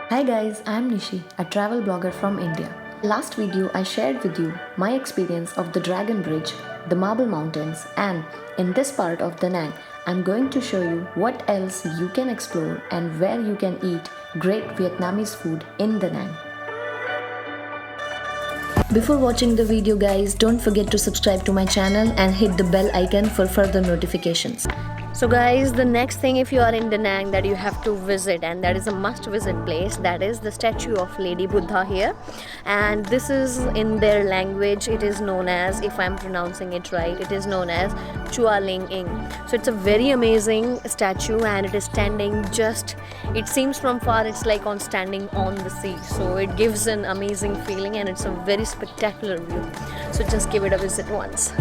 Hi guys, I'm Nishi, a travel blogger from India. Last video I shared with you my experience of the Dragon Bridge, the Marble Mountains, and in this part of Da Nang, I'm going to show you what else you can explore and where you can eat great Vietnamese food in Da Nang. Before watching the video guys, don't forget to subscribe to my channel and hit the bell icon for further notifications. So guys, the next thing if you are in Da Nang that you have to visit, and that is a must visit place, that is the statue of Lady Buddha here. And this is in their language, it is known as, if I'm pronouncing it right, it is known as Chua Ling Ing. So it's a very amazing statue and it is standing just, it seems from far it's like on standing on the sea. So it gives an amazing feeling and it's a very spectacular view. So just give it a visit once.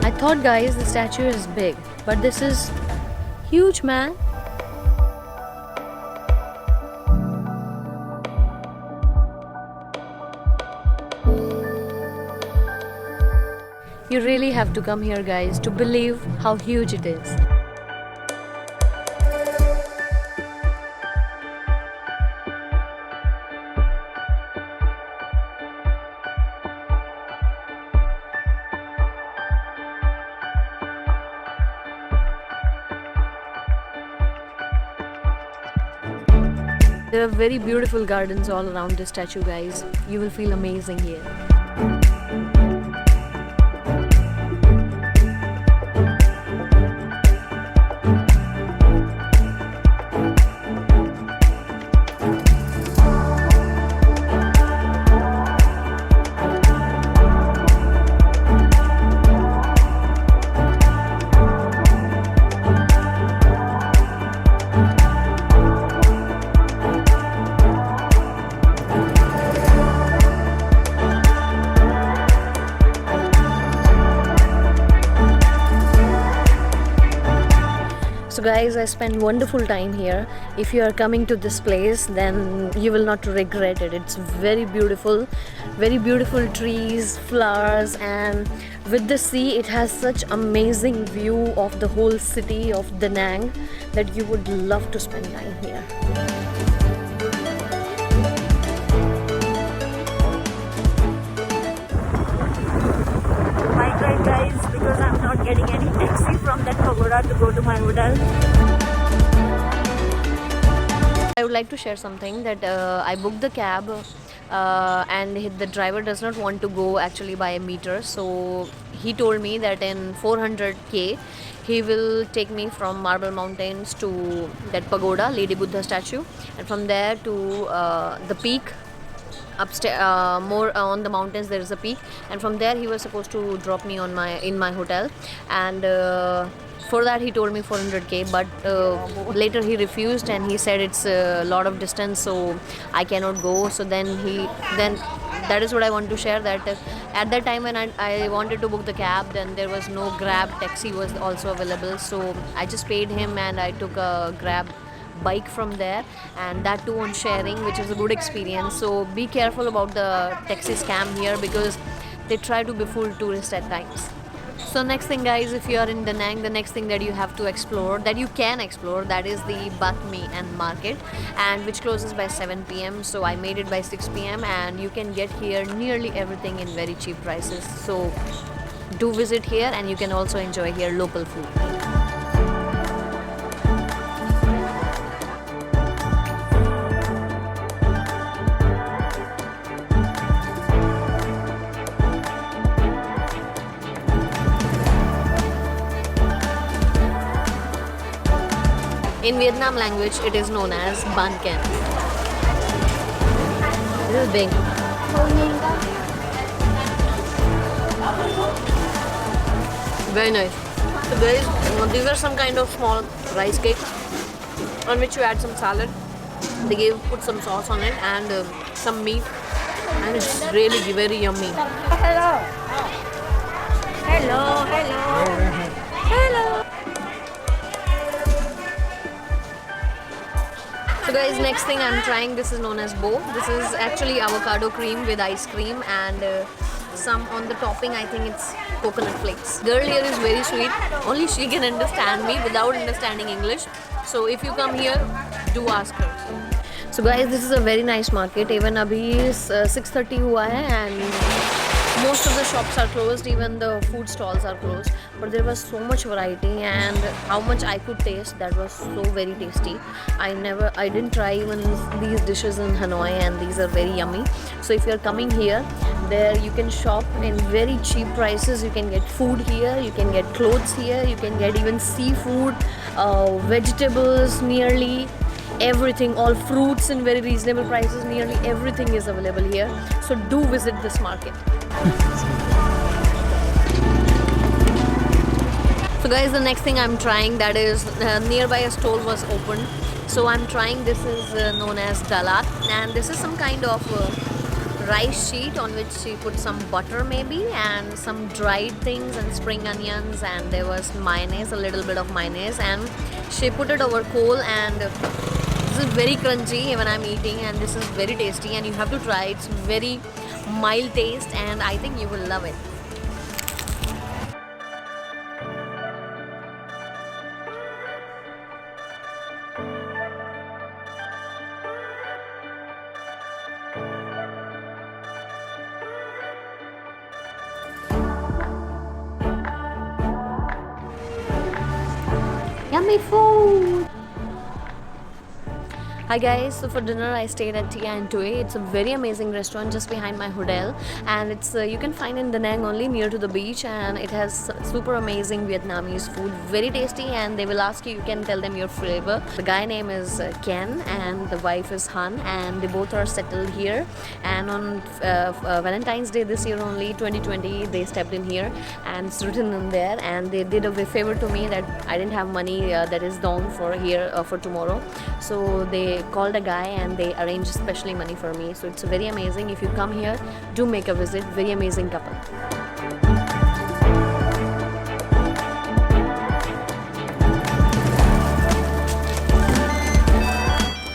I thought guys the statue is big, but this is huge, man. You really have to come here guys to believe how huge it is. There are very beautiful gardens all around this statue guys. You will feel amazing here. So guys, I spent wonderful time here. If you are coming to this place, then you will not regret it. It's very beautiful trees, flowers, and with the sea it has such amazing view of the whole city of Da Nang that you would love to spend time here. Bike ride guys, because I'm not getting any taxi from that pagoda to go to my hotel. I would like to share something that I booked the cab and the driver does not want to go actually by a meter, so he told me that in 400k he will take me from Marble Mountains to that pagoda, Lady Buddha statue, and from there to the peak upstairs, more on the mountains there is a peak, and from there he was supposed to drop me on in my hotel, and for that he told me 400k, but later he refused and he said it's a lot of distance, so I cannot go. So then that is what I want to share, that at that time when I wanted to book the cab, then there was no Grab taxi was also available, so I just paid him and I took a Grab bike from there, and that too on sharing, which is a good experience. So be careful about the taxi scam here because they try to befool tourists at times. So next thing guys, if you are in Da Nang, the next thing that you have to explore, that you can explore, that is the Bat Mi and market, and which closes by 7 p.m. so I made it by 6 p.m. and you can get here nearly everything in very cheap prices. So do visit here and you can also enjoy here local food. In Vietnam language, it is known as Ban Can. This is big. Very nice. So these are some kind of small rice cakes on which you add some salad They put some sauce on it and some meat, and it's really very yummy. Hello. Hello. Hello. Hello. So guys, next thing I'm trying, this is known as bo. This is actually avocado cream with ice cream and some on the topping, I think it's coconut flakes. Girl here is very sweet. Only she can understand me without understanding English. So if you come here, do ask her. So guys, this is a very nice market. Even abhi 6:30 hua hai and most of the shops are closed, even the food stalls are closed, but there was so much variety and how much I could taste, that was so very tasty. I didn't try even these dishes in Hanoi, and these are very yummy. So if you're coming here, there you can shop in very cheap prices. You can get food here, you can get clothes here, you can get even seafood, vegetables, nearly everything, all fruits in very reasonable prices. Nearly everything is available here, so do visit this market. So guys, the next thing I'm trying, that is nearby a stall was opened, so I'm trying, this is known as dalat, and this is some kind of rice sheet on which she put some butter maybe and some dried things and spring onions, and there was mayonnaise, a little bit of mayonnaise, and she put it over coal, and this is very crunchy when I'm eating, and this is very tasty, and you have to try. It's very mild taste, and I think you will love it. Yummy food! Hi guys, so for dinner I stayed at Tia and Tui. It's a very amazing restaurant just behind my hotel, and it's you can find in Da Nang only, near to the beach, and it has super amazing Vietnamese food, very tasty, and they will ask you, you can tell them your flavor. The guy name is Ken and the wife is Han, and they both are settled here, and on Valentine's Day this year only, 2020, they stepped in here, and it's written in there, and they did a favor to me that I didn't have money that is dong for here for tomorrow, so they called a guy and they arranged specially money for me. So it's very amazing. If you come here, do make a visit. Very amazing couple.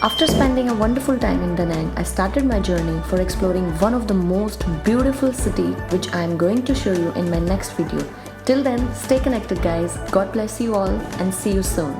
After spending a wonderful time in Da Nang, I started my journey for exploring one of the most beautiful city, which I am going to show you in my next video. Till then, stay connected guys. God bless you all and see you soon.